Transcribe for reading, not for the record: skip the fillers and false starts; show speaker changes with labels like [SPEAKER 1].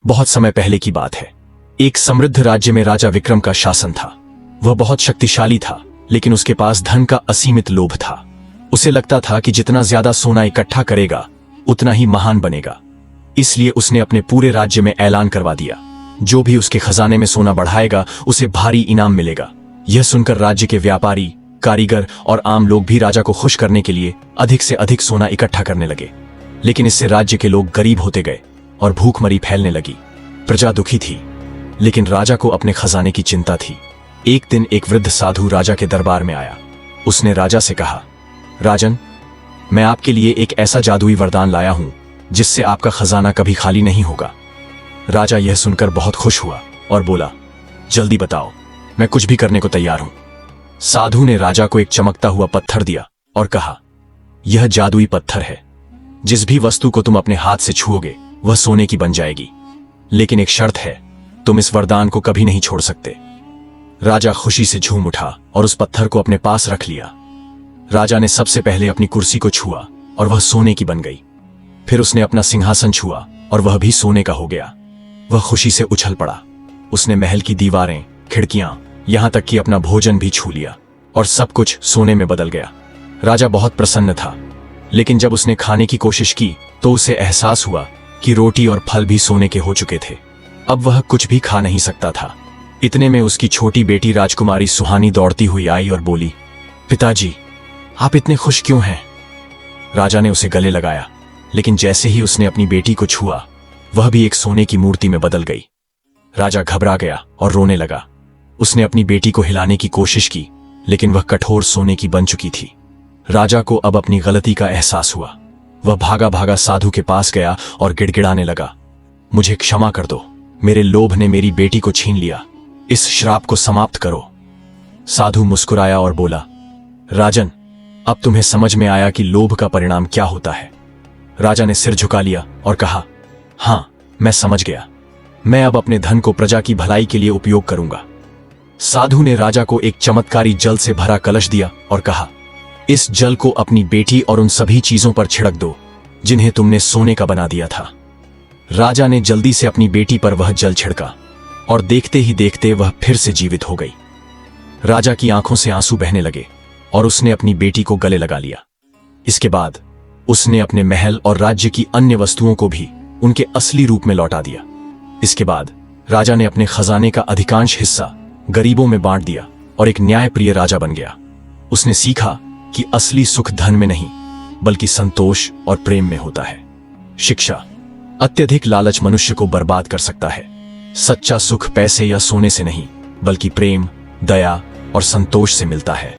[SPEAKER 1] बहुत समय पहले की बात है। एक समृद्ध राज्य में राजा विक्रम का शासन था। वह बहुत शक्तिशाली था, लेकिन उसके पास धन का असीमित लोभ था। उसे लगता था कि जितना ज्यादा सोना इकट्ठा करेगा उतना ही महान बनेगा। इसलिए उसने अपने पूरे राज्य में ऐलान करवा दिया, जो भी उसके खजाने में सोना बढ़ाएगा उसे भारी इनाम मिलेगा। यह सुनकर राज्य के व्यापारी, कारीगर और आम लोग भी राजा को खुश करने के लिए अधिक से अधिक सोना इकट्ठा करने लगे। लेकिन इससे राज्य के लोग गरीब होते गए और भूखमरी फैलने लगी। प्रजा दुखी थी, लेकिन राजा को अपने खजाने की चिंता थी। एक दिन एक वृद्ध साधु राजा के दरबार में आया। उसने राजा से कहा, राजन, मैं आपके लिए एक ऐसा जादुई वरदान लाया हूं जिससे आपका खजाना कभी खाली नहीं होगा। राजा यह सुनकर बहुत खुश हुआ और बोला, जल्दी बताओ, मैं कुछ भी करने को तैयार हूं। साधु ने राजा को एक चमकता हुआ पत्थर दिया और कहा, यह जादुई पत्थर है। जिस भी वस्तु को तुम अपने हाथ से छुओगे वह सोने की बन जाएगी। लेकिन एक शर्त है, तुम इस वरदान को कभी नहीं छोड़ सकते। राजा खुशी से झूम उठा और उस पत्थर को अपने पास रख लिया। राजा ने सबसे पहले अपनी कुर्सी को छुआ और वह सोने की बन गई। फिर उसने अपना सिंहासन छुआ और वह भी सोने का हो गया। वह खुशी से उछल पड़ा। उसने महल की दीवारें, खिड़कियां, यहां तक कि अपना भोजन भी छू लिया और सब कुछ सोने में बदल गया। राजा बहुत प्रसन्न था, लेकिन जब उसने खाने की कोशिश की तो उसे एहसास हुआ कि रोटी और फल भी सोने के हो चुके थे। अब वह कुछ भी खा नहीं सकता था। इतने में उसकी छोटी बेटी राजकुमारी सुहानी दौड़ती हुई आई और बोली, पिताजी, आप इतने खुश क्यों हैं? राजा ने उसे गले लगाया, लेकिन जैसे ही उसने अपनी बेटी को छुआ वह भी एक सोने की मूर्ति में बदल गई। राजा घबरा गया और रोने लगा। उसने अपनी बेटी को हिलाने की कोशिश की, लेकिन वह कठोर सोने की बन चुकी थी। राजा को अब अपनी गलती का एहसास हुआ। वह भागा भागा साधु के पास गया और गिड़गिड़ाने लगा, मुझे क्षमा कर दो, मेरे लोभ ने मेरी बेटी को छीन लिया। इस श्राप को समाप्त करो। साधु मुस्कुराया और बोला, राजन, अब तुम्हें समझ में आया कि लोभ का परिणाम क्या होता है। राजा ने सिर झुका लिया और कहा, हां, मैं समझ गया। मैं अब अपने धन को प्रजा की भलाई के लिए उपयोग करूंगा। साधु ने राजा को एक चमत्कारी जल से भरा कलश दिया और कहा, इस जल को अपनी बेटी और उन सभी चीजों पर छिड़क दो जिन्हें तुमने सोने का बना दिया था। राजा ने जल्दी से अपनी बेटी पर वह जल छिड़का और देखते ही देखते वह फिर से जीवित हो गई। राजा की आंखों से आंसू बहने लगे और उसने अपनी बेटी को गले लगा लिया। इसके बाद उसने अपने महल और राज्य की अन्य वस्तुओं को भी उनके असली रूप में लौटा दिया। इसके बाद राजा ने अपने खजाने का अधिकांश हिस्सा गरीबों में बांट दिया और एक न्यायप्रिय राजा बन गया। उसने सीखा कि असली सुख धन में नहीं, बल्कि संतोष और प्रेम में होता है। शिक्षा, अत्यधिक लालच मनुष्य को बर्बाद कर सकता है। सच्चा सुख पैसे या सोने से नहीं, बल्कि प्रेम, दया और संतोष से मिलता है।